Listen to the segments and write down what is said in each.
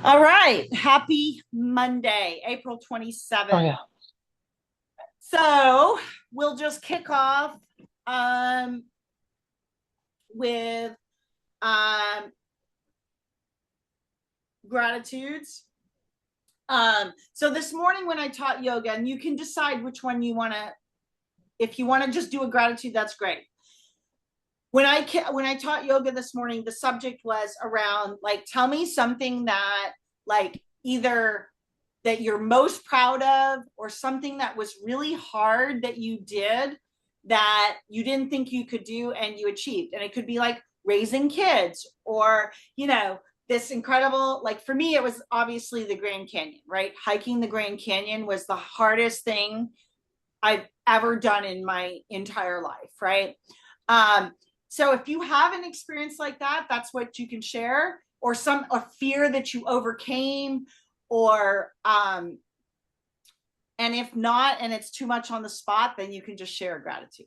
All right. Happy Monday, April Oh 27th. yeah. So we'll just kick off um, with um, gratitudes. So this morning when I taught yoga, and you can decide which one you want to, if you want to just do a gratitude, that's great. When I taught yoga this morning, the subject was around like, tell me something that like either that you're most proud of or something that was really hard that you did that you didn't think you could do and you achieved. And it could be like raising kids or, this incredible, like for me, it was obviously the Grand Canyon, right? Hiking the Grand Canyon was the hardest thing I've ever done in my entire life, right? Um, so if you have an experience like that, that's what you can share, or some a fear that you overcame, or and if not, and it's too much on the spot, then you can just share gratitude.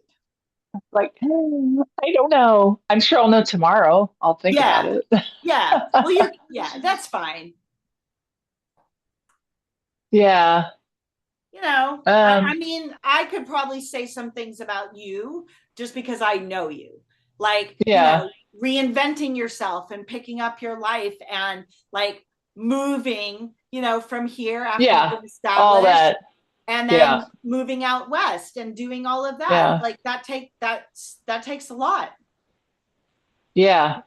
Like, I don't know. I'm sure I'll know tomorrow. I'll think about Yeah, it. yeah. Well, yeah, that's fine. Yeah. I Um, mean, I could probably say some things about you just because I know you. Like, yeah. reinventing yourself and picking up your life and like moving, from here after you've Yeah. been All established that. and Yeah. then moving out west and doing all of that. Yeah. Like that takes a lot. Yeah.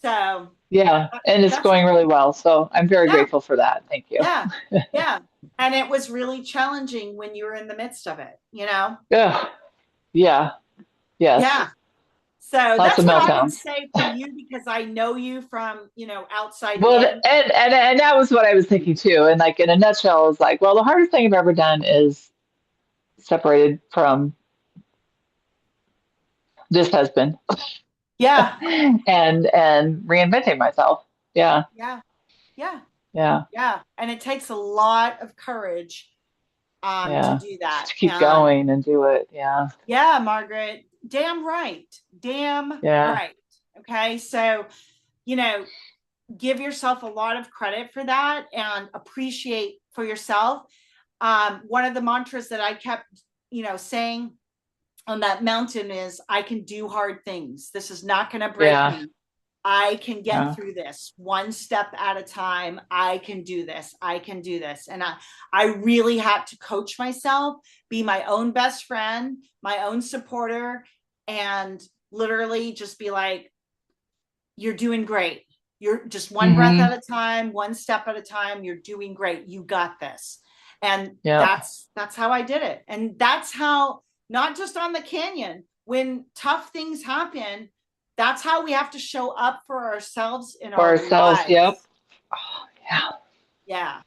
So Yeah. And it's that's going really well. So I'm very yeah, grateful for that. Thank you. yeah, yeah. And it was really challenging when you were in the midst of it. Yeah. Yeah. Yes. Yeah. So Lots that's of what I would meltdowns. say for you because I know you from, outside Well, in. and that was what I was thinking too. And like in a nutshell, it's like, well, the hardest thing I've ever done is separated from this husband Yeah. and reinventing myself. Yeah. Yeah. Yeah. Yeah. Yeah. And it takes a lot of courage to Yeah. do Just that. to keep And going and do it. Yeah. yeah, Margaret, damn right. Damn Yeah. right. Okay. So, you know, give yourself a lot of credit for that and appreciate for yourself. One of the mantras that I kept, saying on that mountain is I can do hard things. This is not going to break Yeah. me. I can get Yeah. through this one step at a time. I can do this. I can do this. And I really had to coach myself, be my own best friend, my own supporter, and literally just be like, you're doing great. You're just one breath Hmm. at a time, one step at a time. You're doing great. You got this. And Yep. that's how I did it. And that's how, not just on the canyon, when tough things happen, that's how we have to show up for ourselves in For our ourselves. Yep. lives. Oh, yeah. Yeah.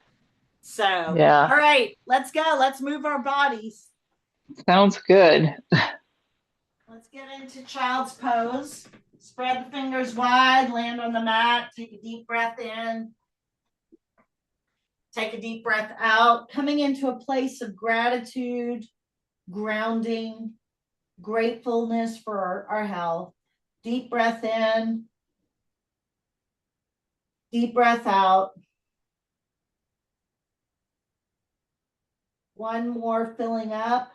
So, Yeah. all right, let's go. Let's move our bodies. Sounds good. Let's get into child's pose. Spread the fingers wide, land on the mat, take a deep breath in. Take a deep breath out, coming into a place of gratitude, grounding, gratefulness for our health. Deep breath in, deep breath out. One more filling up,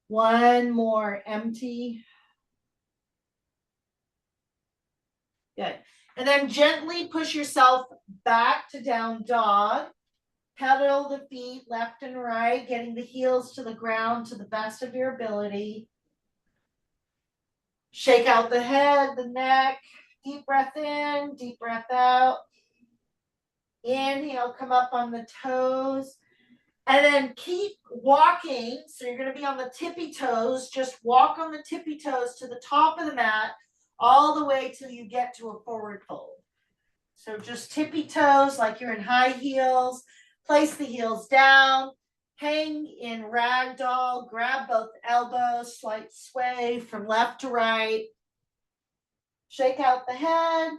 one more empty. Good. And then gently push yourself back to down dog. Pedal the feet left and right, getting the heels to the ground to the best of your ability. Shake out the head, the neck. Deep breath in, deep breath out. Inhale, come up on the toes. And then keep walking. So you're going to be on the tippy toes. Just walk on the tippy toes to the top of the mat all the way till you get to a forward fold. So just tippy toes like you're in high heels. Place the heels down. Hang in ragdoll. Grab both elbows. Slight sway from left to right. Shake out the head.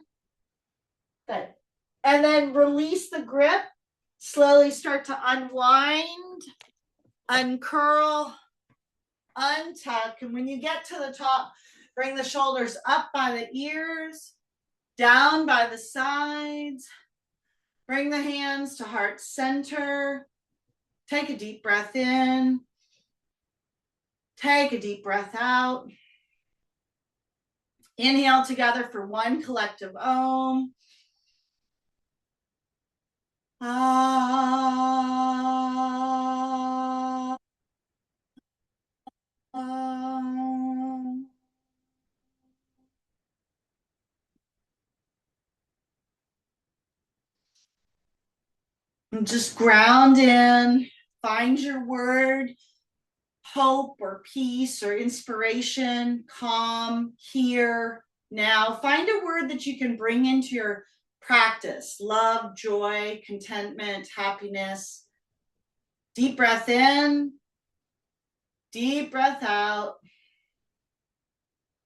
Good. And then release the grip. Slowly start to unwind, uncurl, untuck. And when you get to the top, bring the shoulders up by the ears. Down by the sides. Bring the hands to heart center. Take a deep breath in. Take a deep breath out. Inhale together for one collective Om. Ah. And just ground in, find your word, hope or peace or inspiration, calm, here, now. Find a word that you can bring into your practice. Love, joy, contentment, happiness. Deep breath in, deep breath out.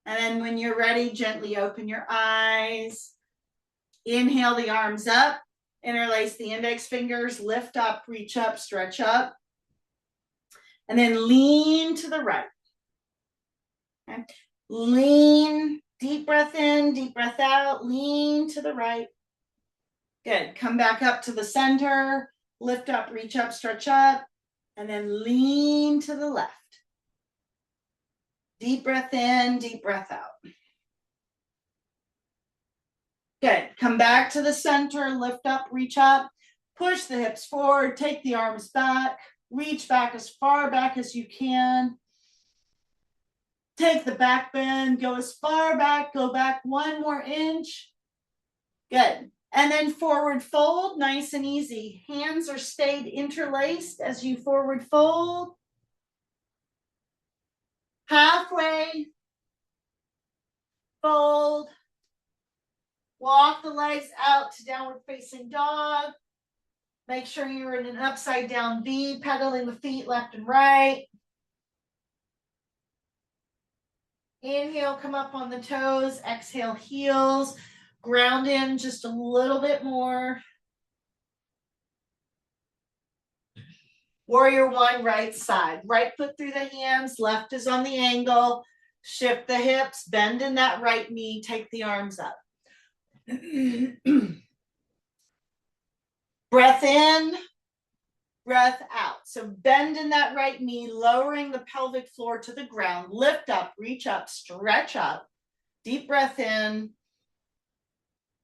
And then when you're ready, gently open your eyes. Inhale the arms up, interlace the index fingers, lift up, reach up, stretch up. And then lean to the right. Okay. Lean, deep breath in, deep breath out, lean to the right. Good. Come back up to the center, lift up, reach up, stretch up, and then lean to the left. Deep breath in, deep breath out. Good. Come back to the center, lift up, reach up, push the hips forward, take the arms back, reach back as far back as you can. Take the back bend, go as far back, go back one more inch. Good. And then forward fold, nice and easy. Hands are stayed interlaced as you forward fold. Halfway, fold. Walk the legs out to downward facing dog. Make sure you're in an upside down V, pedaling the feet left and right. Inhale, come up on the toes. Exhale, heels. Ground in just a little bit more. Warrior one, right side. Right foot through the hands, left is on the angle. Shift the hips, bend in that right knee, take the arms up. Breath in, breath out. So bend in that right knee, lowering the pelvic floor to the ground. Lift up, reach up, stretch up. Deep breath in,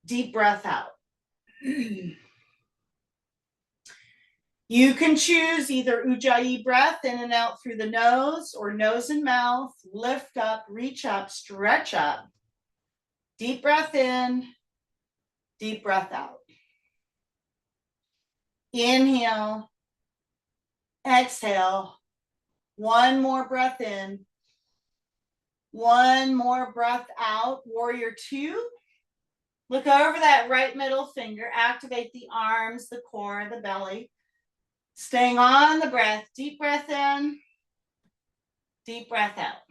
deep breath out. You can choose either Ujjayi breath in and out through the nose or nose and mouth. Lift up, reach up, stretch up. Deep breath in, deep breath out. Inhale, exhale. One more breath in. One more breath out. Warrior two. Look over that right middle finger. Activate the arms, the core, the belly. Staying on the breath. Deep breath in. Deep breath out.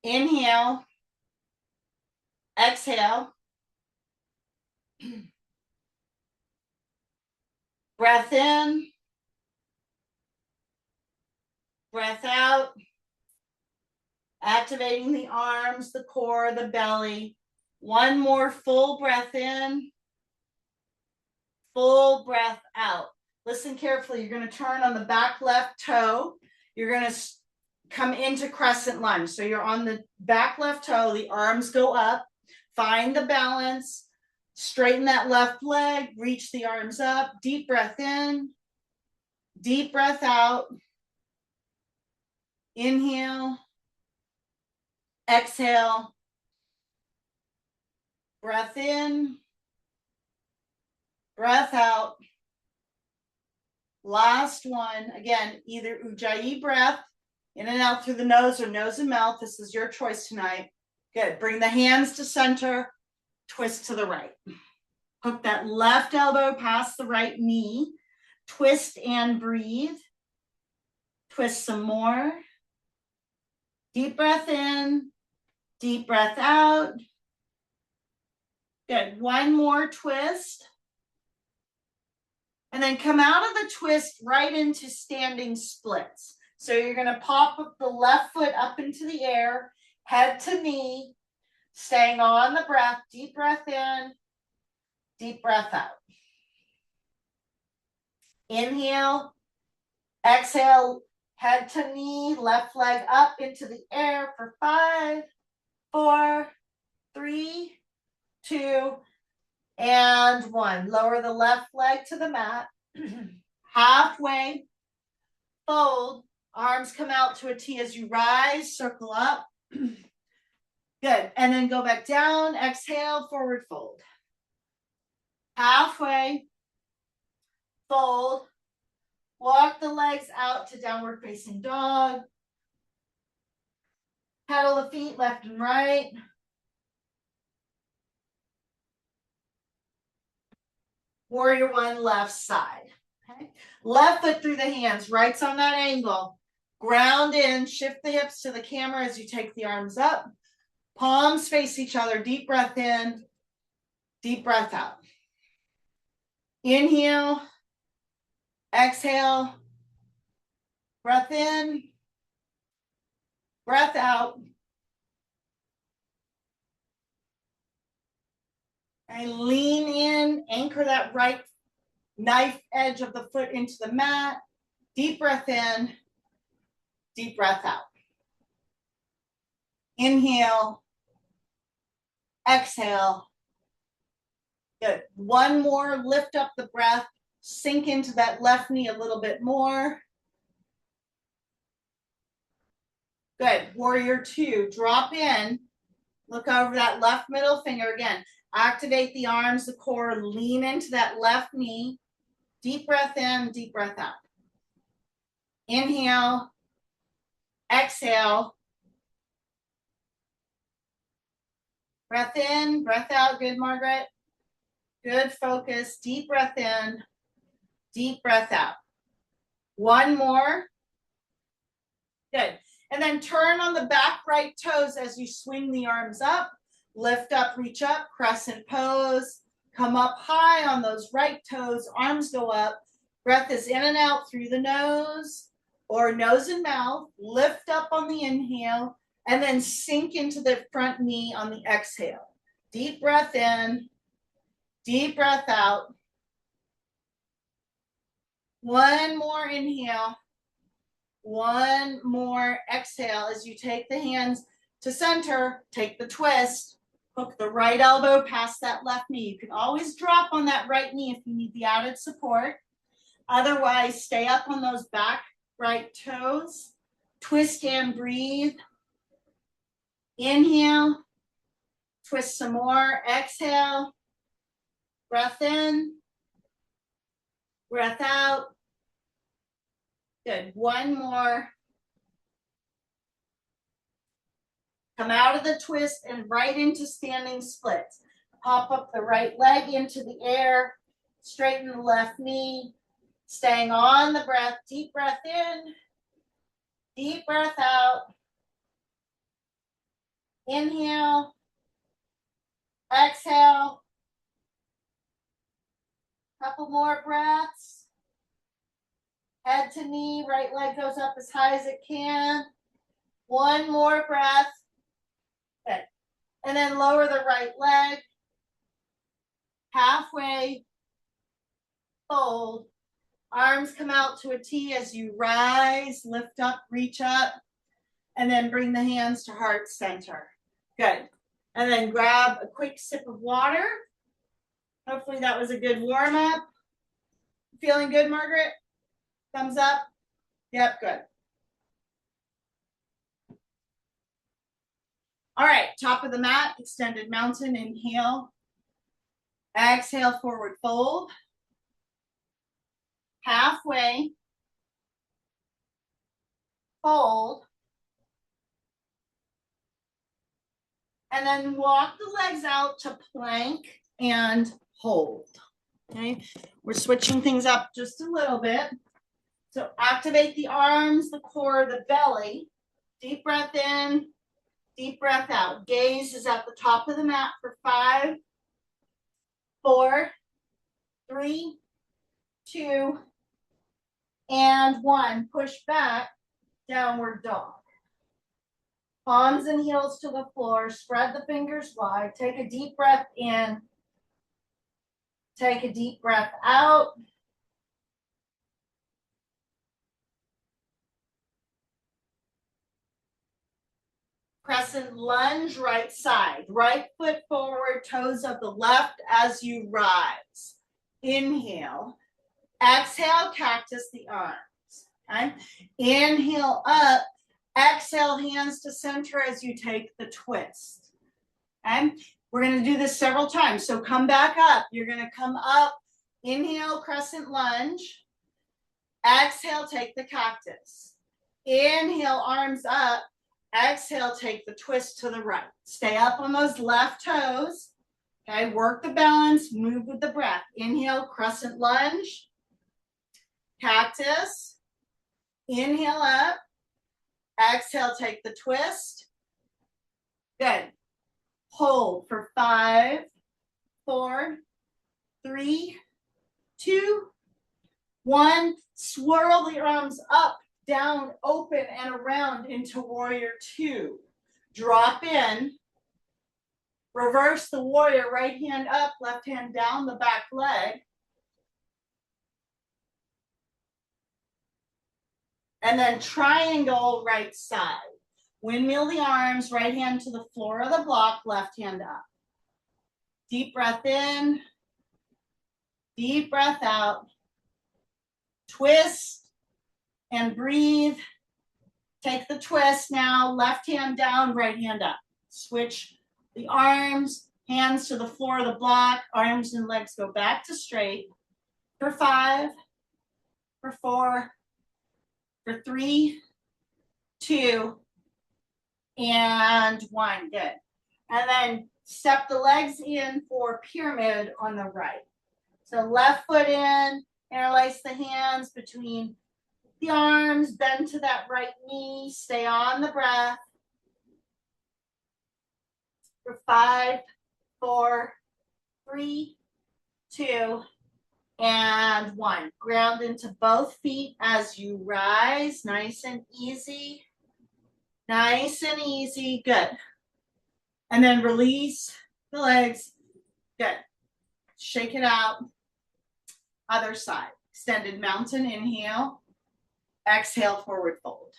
Inhale. Exhale. Breath in. Breath out. Activating the arms, the core, the belly. One more full breath in. Full breath out. Listen carefully. You're going to turn on the back left toe. You're going to come into crescent lunge. So you're on the back left toe. The arms go up. Find the balance. Straighten that left leg. Reach the arms up. Deep breath in. Deep breath out. Inhale. Exhale. Breath in. Breath out. Last one. Again, either Ujjayi breath, in and out through the nose or nose and mouth. This is your choice tonight. Good. Bring the hands to center. Twist to the right. Hook that left elbow past the right knee. Twist and breathe. Twist some more. Deep breath in. Deep breath out. Good. One more twist. And then come out of the twist right into standing splits. So you're going to pop up the left foot up into the air, head to knee, Staying on the breath, deep breath in, deep breath out. Inhale, exhale, head to knee, left leg up into the air for 5, 4, 3, 2, and 1. Lower the left leg to the mat. Halfway, fold, arms come out to a T as you rise, circle up. Good, and then go back down, exhale, forward fold. Halfway, fold, walk the legs out to downward facing dog. Pedal the feet left and right. Warrior one, left side. Okay. Left foot through the hands, right's on that angle. Ground in, shift the hips to the camera as you take the arms up. Palms face each other, deep breath in, deep breath out. Inhale, exhale, breath in, breath out. And lean in, anchor that right knife edge of the foot into the mat. Deep breath in, deep breath out. Inhale, exhale. Good. One more, lift up the breath, sink into that left knee a little bit more. Good. Warrior two, drop in, look over that left middle finger again. Activate the arms, the core, lean into that left knee. Deep breath in, deep breath out. Inhale, exhale. Breath in, breath out. Good, Margaret. Good, focus. Deep breath in, deep breath out. One more. Good. And then turn on the back right toes as you swing the arms up. Lift up, reach up, crescent pose. Come up high on those right toes. Arms go up. Breath is in and out through the nose or nose and mouth. Lift up on the inhale and then sink into the front knee on the exhale. Deep breath in, deep breath out. One more inhale. One more exhale as you take the hands to center, take the twist, hook the right elbow past that left knee. You can always drop on that right knee if you need the added support. Otherwise, stay up on those back right toes. Twist and breathe. Inhale, twist some more, exhale, breath in, breath out. Good, one more. Come out of the twist and right into standing splits. Pop up the right leg into the air, straighten the left knee, staying on the breath, deep breath in, deep breath out. Inhale, exhale. Couple more breaths. Head to knee, right leg goes up as high as it can. One more breath. Good. And then lower the right leg. Halfway. Fold. Arms come out to a T as you rise, lift up, reach up, and then bring the hands to heart center. Good. And then grab a quick sip of water. Hopefully that was a good warm up. Feeling good, Margaret? Thumbs up? Yep, good. All right, top of the mat, extended mountain, inhale. Exhale, forward fold. Halfway. Fold. And then walk the legs out to plank and hold. Okay, we're switching things up just a little bit. So activate the arms, the core, the belly. Deep breath in, deep breath out. Gaze is at the top of the mat for 5, 4, 3, 2, and 1. Push back, downward dog. Palms and heels to the floor. Spread the fingers wide. Take a deep breath in. Take a deep breath out. Crescent lunge, right side. Right foot forward, toes of the left as you rise. Inhale. Exhale, cactus the arms. Okay? Inhale up. Exhale, hands to center as you take the twist. Okay? We're going to do this several times. So come back up. You're going to come up. Inhale, crescent lunge. Exhale, take the cactus. Inhale, arms up. Exhale, take the twist to the right. Stay up on those left toes. Okay, work the balance, move with the breath. Inhale, crescent lunge. Cactus. Inhale up. Exhale, take the twist. Good. Hold for 5, 4, 3, 2, 1. Swirl the arms up, down, open, and around into warrior 2. Drop in. Reverse the warrior, right hand up, left hand down the back leg. And then triangle right side. Windmill the arms, right hand to the floor of the block, left hand up. Deep breath in, deep breath out. Twist and breathe. Take the twist now, left hand down, right hand up. Switch the arms, hands to the floor of the block, arms and legs go back to straight. For 5, for 4, for 3, 2, and 1. Good. And then step the legs in for pyramid on the right. So left foot in, interlace the hands between the arms, bend to that right knee, stay on the breath. For 5, 4, 3, 2, and 1. Ground into both feet as you rise. Nice and easy. Nice and easy. Good. And then release the legs. Good. Shake it out. Other side. Extended mountain. Inhale. Exhale, forward fold.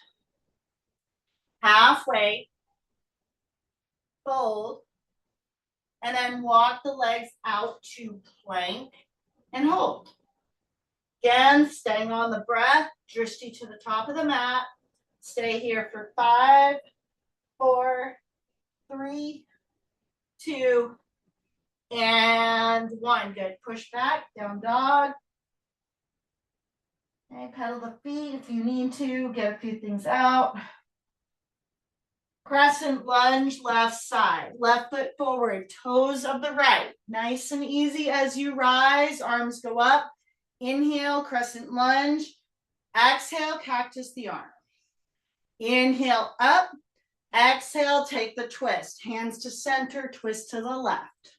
Halfway. Fold. And then walk the legs out to plank and hold. Again, staying on the breath. Drishti to the top of the mat. Stay here for 5, 4, 3, 2, and 1. Good. Push back, down dog. Okay, pedal the feet if you need to. Get a few things out. Crescent lunge, left side. Left foot forward, toes of the right. Nice and easy as you rise. Arms go up. Inhale, crescent lunge. Exhale, cactus the arm. Inhale up. Exhale, take the twist. Hands to center, twist to the left.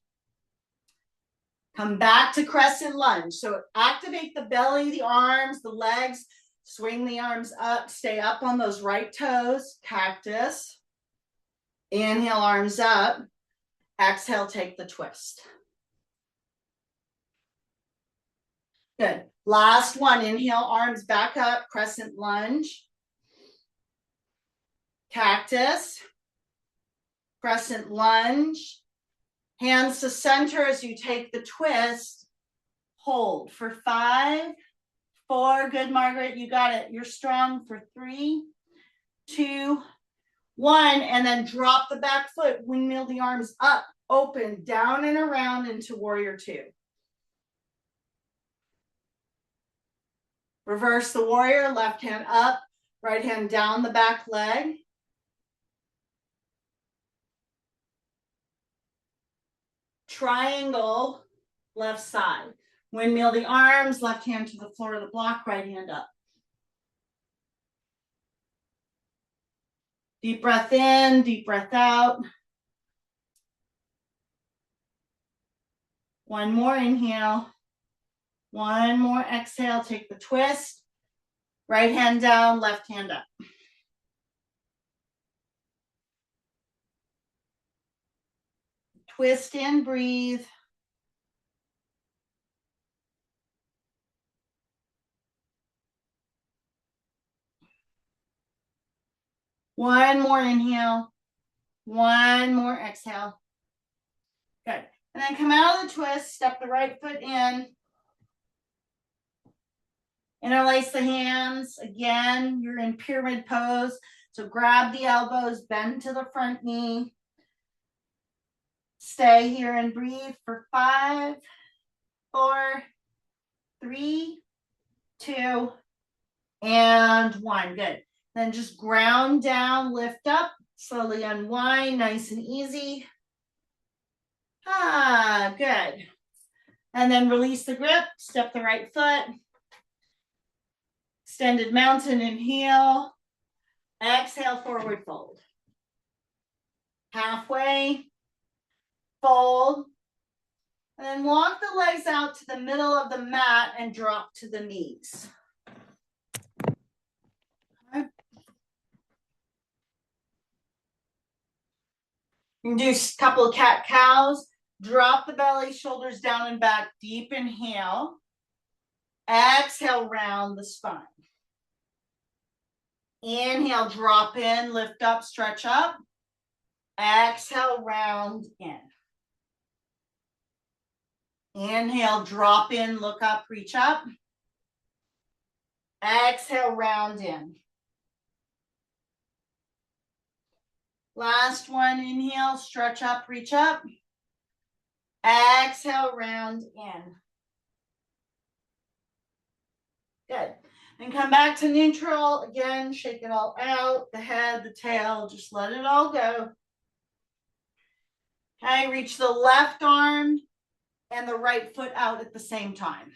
Come back to crescent lunge. So activate the belly, the arms, the legs. Swing the arms up. Stay up on those right toes. Cactus. Inhale, arms up. Exhale, take the twist. Good. Last one. Inhale, arms back up. Crescent lunge. Cactus. Crescent lunge. Hands to center as you take the twist. Hold for 5, 4. Good, Margaret. You got it. You're strong for 3, 2, 1. And then drop the back foot. Windmill the arms up, open, down and around into warrior 2. Reverse the warrior. Left hand up, right hand down the back leg. Triangle, left side. Windmill the arms, left hand to the floor of the block, right hand up. Deep breath in, deep breath out. One more inhale. One more exhale, take the twist. Right hand down, left hand up. Twist and breathe. One more inhale. One more exhale. Good. And then come out of the twist, step the right foot in. Interlace the hands. Again, you're in pyramid pose. So grab the elbows, bend to the front knee. Stay here and breathe for 5, 4, 3, 2, and 1. Good. Then just ground down, lift up, slowly unwind, nice and easy. Good. And then release the grip, step the right foot. Extended mountain, inhale. Exhale, forward fold. Halfway, fold. And then walk the legs out to the middle of the mat and drop to the knees. Okay. You can do a couple of cat-cows. Drop the belly, shoulders down and back. Deep inhale. Exhale, round the spine. Inhale, drop in, lift up, stretch up. Exhale, round in. Inhale, drop in, look up, reach up. Exhale, round in. Last one, inhale, stretch up, reach up. Exhale, round in. Good. And come back to neutral. Again, shake it all out. The head, the tail, just let it all go. Okay, reach the left arm and the right foot out at the same time.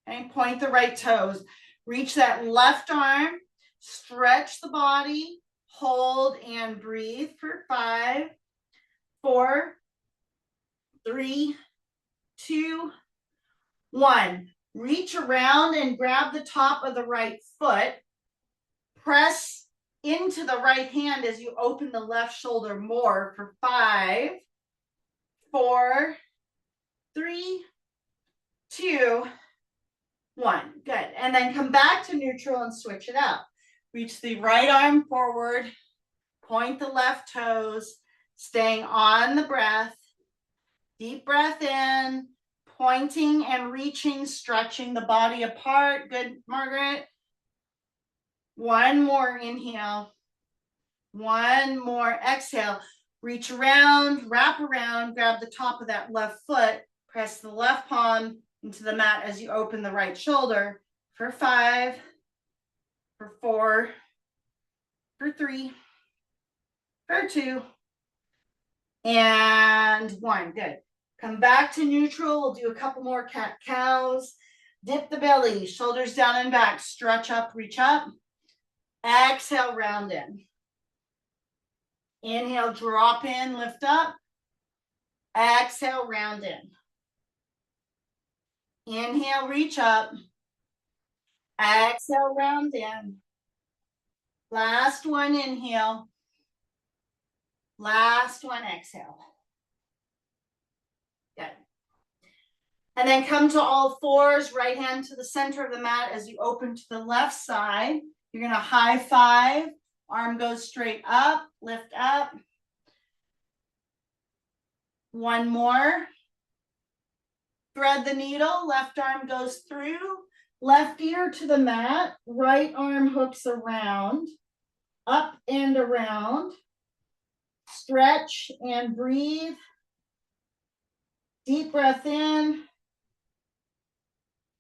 Okay, point the right toes. Reach that left arm, stretch the body, hold and breathe for 5, 4, 3, 2, 1. Reach around and grab the top of the right foot. Press into the right hand as you open the left shoulder more for 5, 4, 3, 2, 1. Good. And then come back to neutral and switch it out. Reach the right arm forward. Point the left toes. Staying on the breath. Deep breath in. Pointing and reaching, stretching the body apart. Good, Margaret. One more inhale. One more exhale. Reach around, wrap around, grab the top of that left foot. Press the left palm into the mat as you open the right shoulder for 5, for 4, for 3, for 2, and 1. Good. Come back to neutral. We'll do a couple more cat-cows. Dip the belly, shoulders down and back. Stretch up, reach up. Exhale, round in. Inhale, drop in, lift up. Exhale, round in. Inhale, reach up. Exhale, round in. Last one, inhale. Last one, exhale. Good. And then come to all fours, right hand to the center of the mat as you open to the left side. You're going to high five. Arm goes straight up, lift up. One more. Thread the needle, left arm goes through, left ear to the mat, right arm hooks around, up and around. Stretch and breathe. Deep breath in.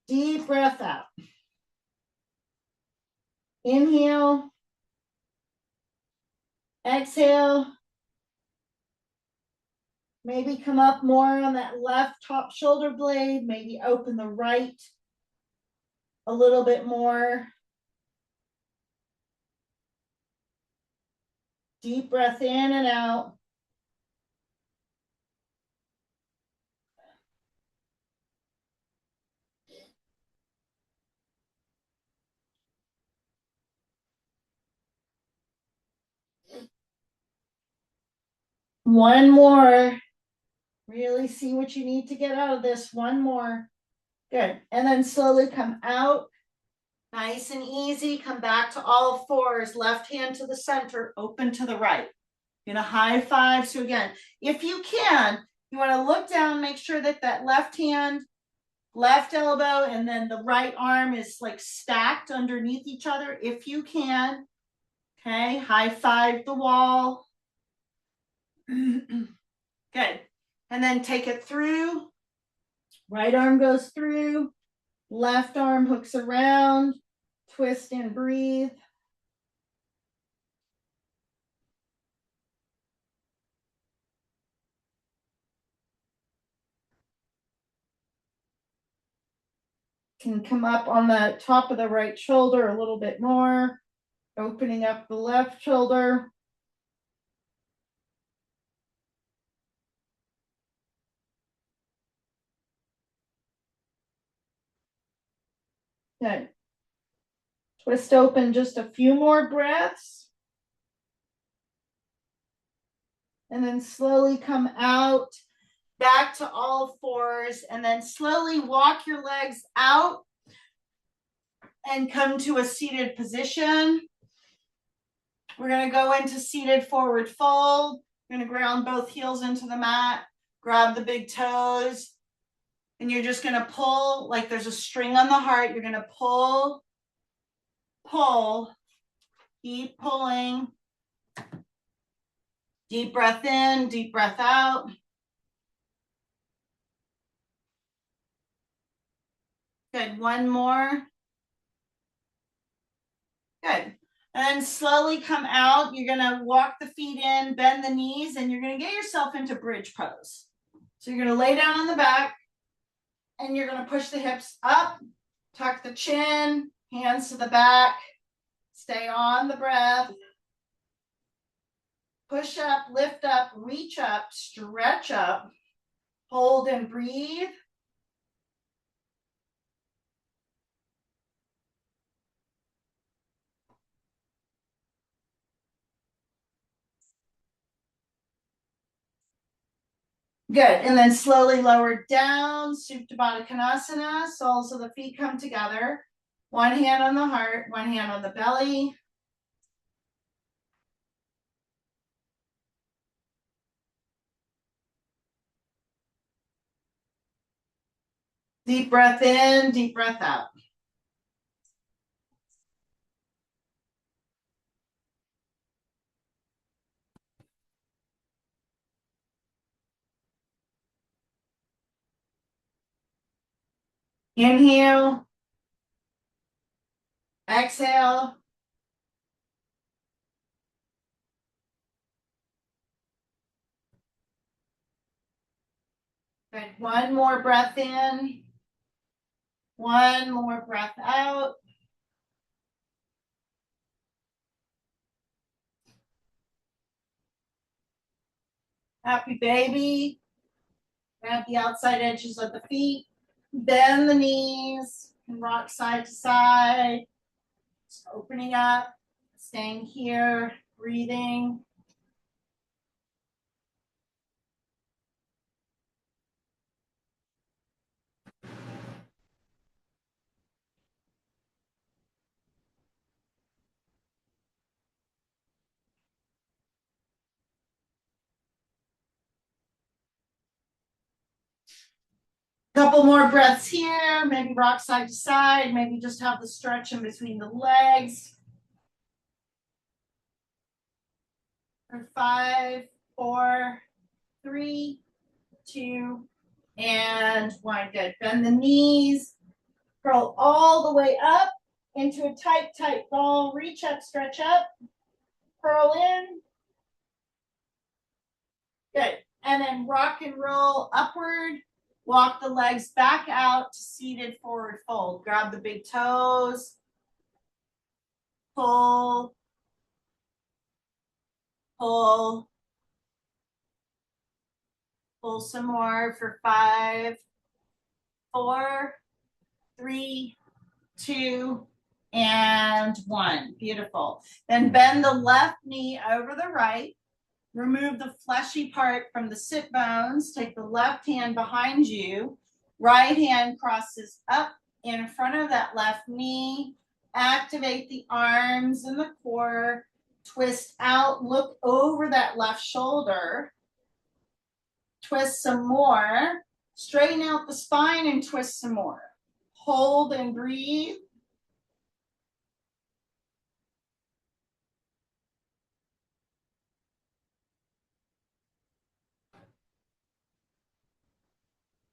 Deep breath out. Inhale. Exhale. Maybe come up more on that left top shoulder blade. Maybe open the right a little bit more. Deep breath in and out. One more. Really see what you need to get out of this. One more. Good. And then slowly come out. Nice and easy. Come back to all fours. Left hand to the center, open to the right. In a high five. So again, if you can, you want to look down, make sure that that left hand, left elbow, and then the right arm is like stacked underneath each other. If you can. Okay. High five the wall. Good. And then take it through. Right arm goes through. Left arm hooks around. Twist and breathe. Can come up on the top of the right shoulder a little bit more. Opening up the left shoulder. Good. Twist open just a few more breaths. And then slowly come out back to all fours. And then slowly walk your legs out and come to a seated position. We're going to go into seated forward fold. We're going to ground both heels into the mat. Grab the big toes. And you're just going to pull like there's a string on the heart. You're going to pull, pull, keep pulling. Deep breath in, deep breath out. Good. One more. Good. And then slowly come out. You're going to walk the feet in, bend the knees, and you're going to get yourself into bridge pose. So you're going to lay down on the back, and you're going to push the hips up, tuck the chin, hands to the back. Stay on the breath. Push up, lift up, reach up, stretch up, hold and breathe. Good. And then slowly lower down, Supta Baddha Konasana. Soles of the feet come together. One hand on the heart, one hand on the belly. Deep breath in, deep breath out. Inhale. Exhale. Good. One more breath in. One more breath out. Happy baby. Grab the outside edges of the feet. Bend the knees and rock side to side. Just opening up, staying here, breathing. Couple more breaths here, maybe rock side to side, maybe just have the stretch in between the legs. For 5, 4, 3, 2, and 1. Good. Bend the knees, curl all the way up into a tight, tight ball. Reach up, stretch up, curl in. Good. And then rock and roll upward. Walk the legs back out to seated forward fold. Grab the big toes. Pull. Pull. Pull some more for 5, 4, 3, 2, and 1. Beautiful. Then bend the left knee over the right. Remove the fleshy part from the sit bones. Take the left hand behind you. Right hand crosses up in front of that left knee. Activate the arms and the core. Twist out. Look over that left shoulder. Twist some more. Straighten out the spine and twist some more. Hold and breathe.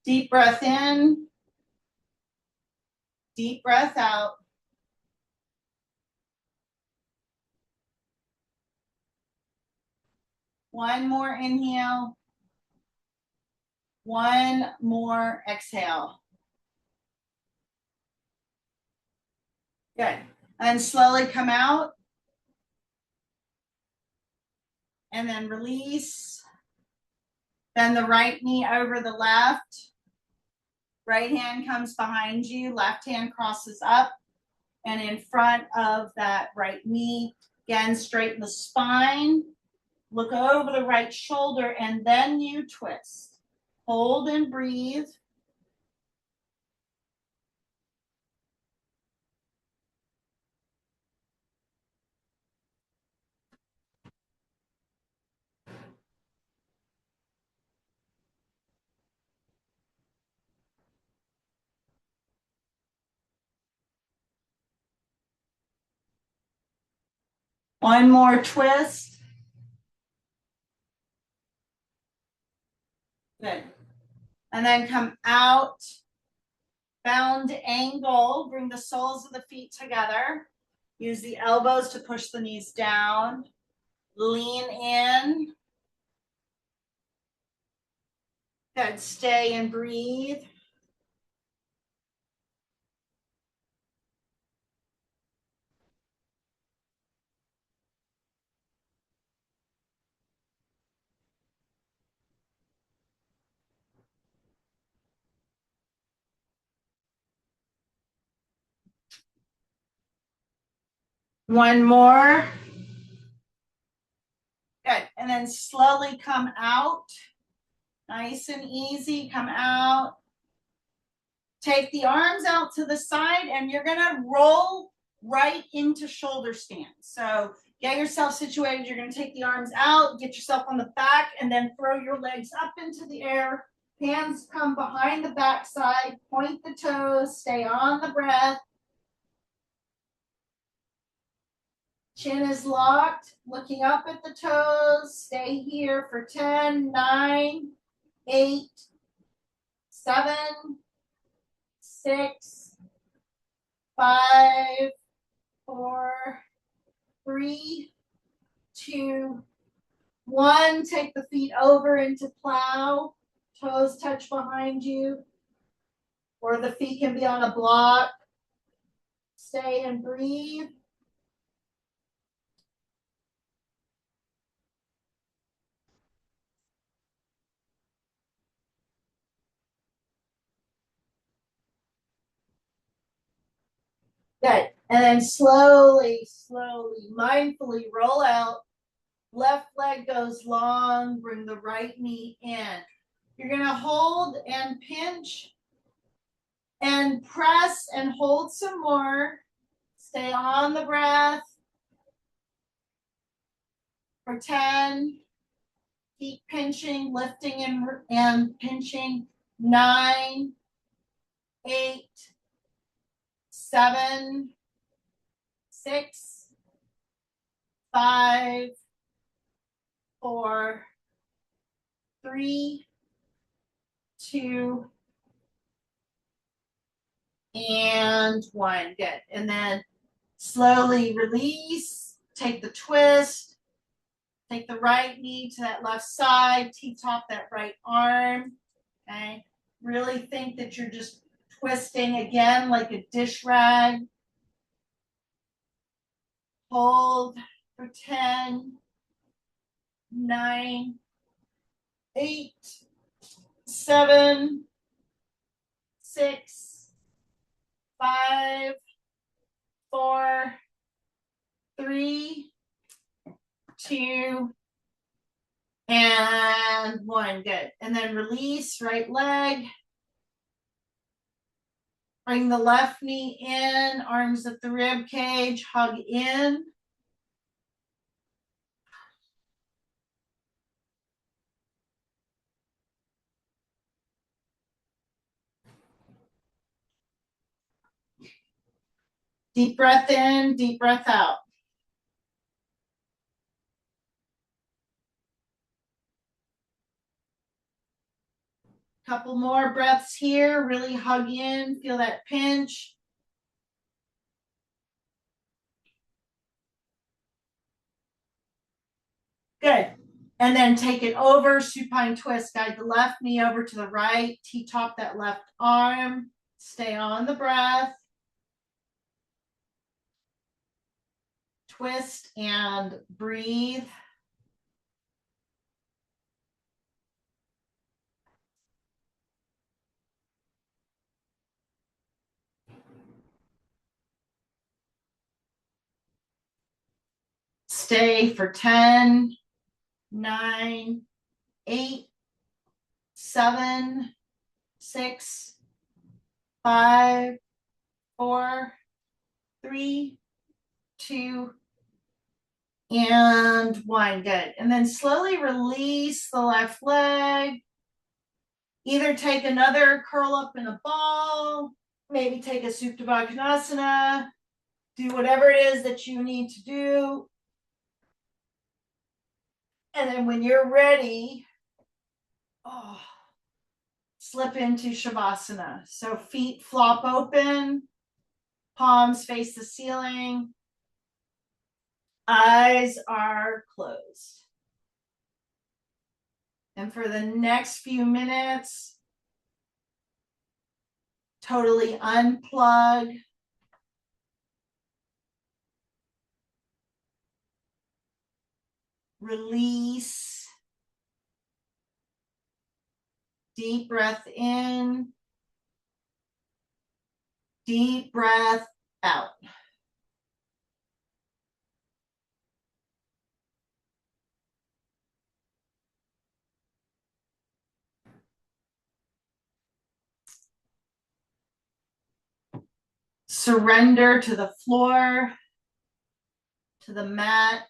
Deep breath in. Deep breath out. One more inhale. One more exhale. Good. And slowly come out. And then release. Bend the right knee over the left. Right hand comes behind you. Left hand crosses up and in front of that right knee. Again, straighten the spine. Look over the right shoulder and then you twist. Hold and breathe. One more twist. Good. And then come out. Bound angle. Bring the soles of the feet together. Use the elbows to push the knees down. Lean in. Good. Stay and breathe. One more. Good. And then slowly come out. Nice and easy. Come out. Take the arms out to the side and you're going to roll right into shoulder stand. So get yourself situated. You're going to take the arms out, get yourself on the back, and then throw your legs up into the air. Hands come behind the back side. Point the toes. Stay on the breath. Chin is locked. Looking up at the toes. Stay here for 10, 9, 8, 7, 6, 5, 4, 3, 2, 1. Take the feet over into plow. Toes touch behind you. Or the feet can be on a block. Stay and breathe. Good. And then slowly, mindfully roll out. Left leg goes long. Bring the right knee in. You're going to hold and pinch and press and hold some more. Stay on the breath for 10. Keep pinching, lifting and pinching. 9, 8, 7, 6, 5, 4, 3, 2, and 1. Good. And then slowly release. Take the twist. Take the right knee to that left side. T-top that right arm. Okay. Really think that you're just twisting again like a dish rag. Hold for 10, 9, 8, 7, 6, 5, 4, 3, 2, And one, good. And then release, right leg. Bring the left knee in, arms at the rib cage, hug in. Deep breath in, deep breath out. Couple more breaths here. Really hug in, feel that pinch. Good. And then take it over, supine twist. Guide the left knee over to the right. T-top that left arm. Stay on the breath. Twist and breathe. Stay for 10, 9, 8, 7, 6, 5, 4, 3, 2, and 1. Good. And then slowly release the left leg. Either take another curl up in a ball, maybe take a Supta Konasana, do whatever it is that you need to do. And then when you're ready, slip into Shavasana. So feet flop open, palms face the ceiling, eyes are closed. And for the next few minutes, totally unplug. Release. Deep breath in. Deep breath out. Surrender to the floor, to the mat.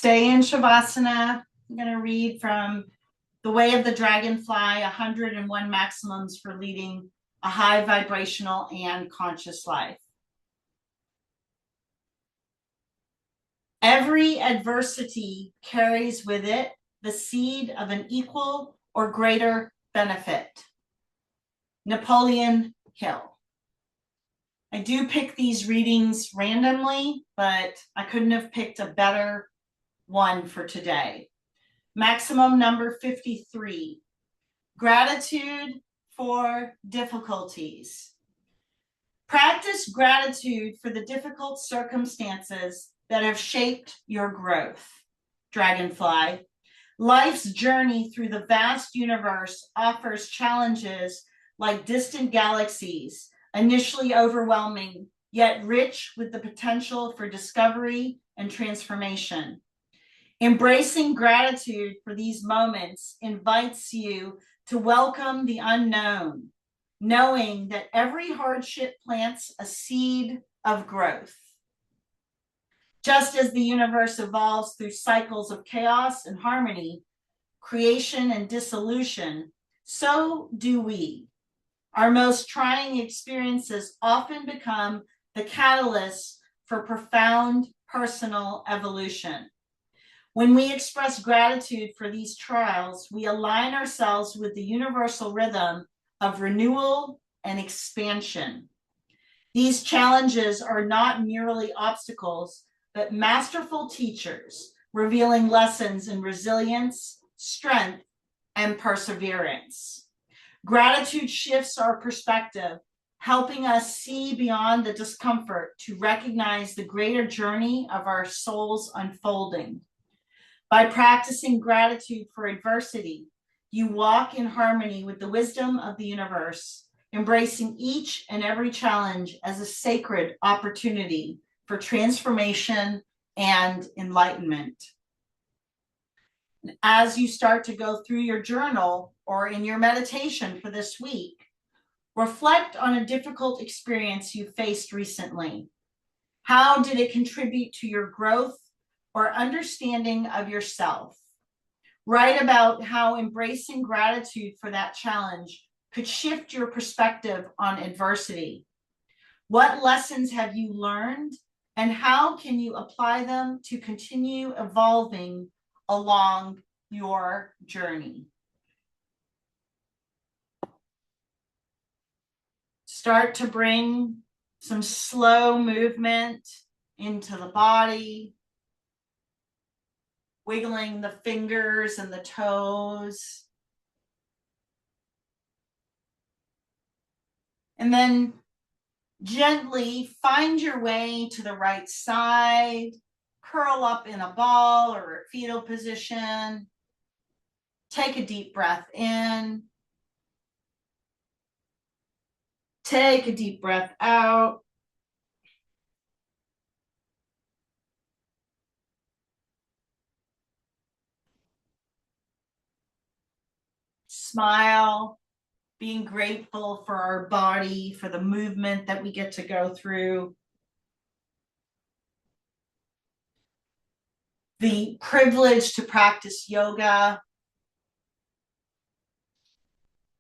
Stay in Shavasana. I'm going to read from The Way of the Dragonfly, 101 Maxims for Leading a High Vibrational and Conscious Life. Every adversity carries with it the seed of an equal or greater benefit. Napoleon Hill. I do pick these readings randomly, but I couldn't have picked a better one for today. Maximum number 53. Gratitude for difficulties. Practice gratitude for the difficult circumstances that have shaped your growth. Dragonfly. Life's journey through the vast universe offers challenges like distant galaxies, initially overwhelming, yet rich with the potential for discovery and transformation. Embracing gratitude for these moments invites you to welcome the unknown, knowing that every hardship plants a seed of growth. Just as the universe evolves through cycles of chaos and harmony, creation and dissolution, so do we. Our most trying experiences often become the catalyst for profound personal evolution. When we express gratitude for these trials, we align ourselves with the universal rhythm of renewal and expansion. These challenges are not merely obstacles, but masterful teachers, revealing lessons in resilience, strength, and perseverance. Gratitude shifts our perspective, helping us see beyond the discomfort to recognize the greater journey of our soul's unfolding. By practicing gratitude for adversity, you walk in harmony with the wisdom of the universe, embracing each and every challenge as a sacred opportunity for transformation and enlightenment. As you start to go through your journal or in your meditation for this week, reflect on a difficult experience you faced recently. How did it contribute to your growth or understanding of yourself? Write about how embracing gratitude for that challenge could shift your perspective on adversity. What lessons have you learned, and how can you apply them to continue evolving along your journey? Start to bring some slow movement into the body, wiggling the fingers and the toes. And then gently find your way to the right side, curl up in a ball or a fetal position. Take a deep breath in. Take a deep breath out. Smile, being grateful for our body, for the movement that we get to go through. The privilege to practice yoga.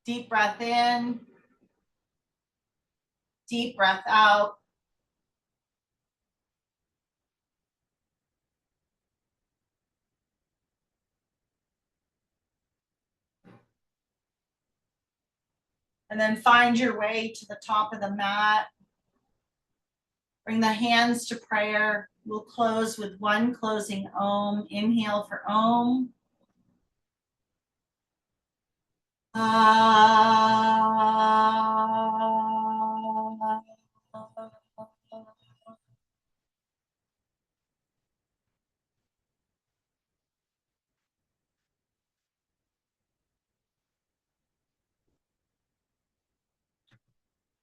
Deep breath in. Deep breath out. And then find your way to the top of the mat. Bring the hands to prayer. We'll close with one closing Om. Inhale for Om.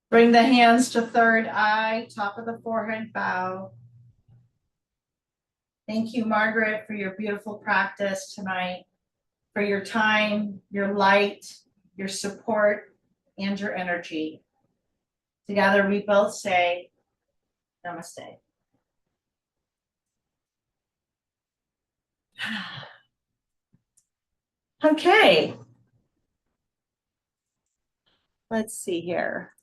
Bring the hands to third eye, top of the forehead, bow. Thank you, Margaret, for your beautiful practice tonight, for your time, your light, your support, and your energy. Together, we both say, Namaste. Okay. Let's see here.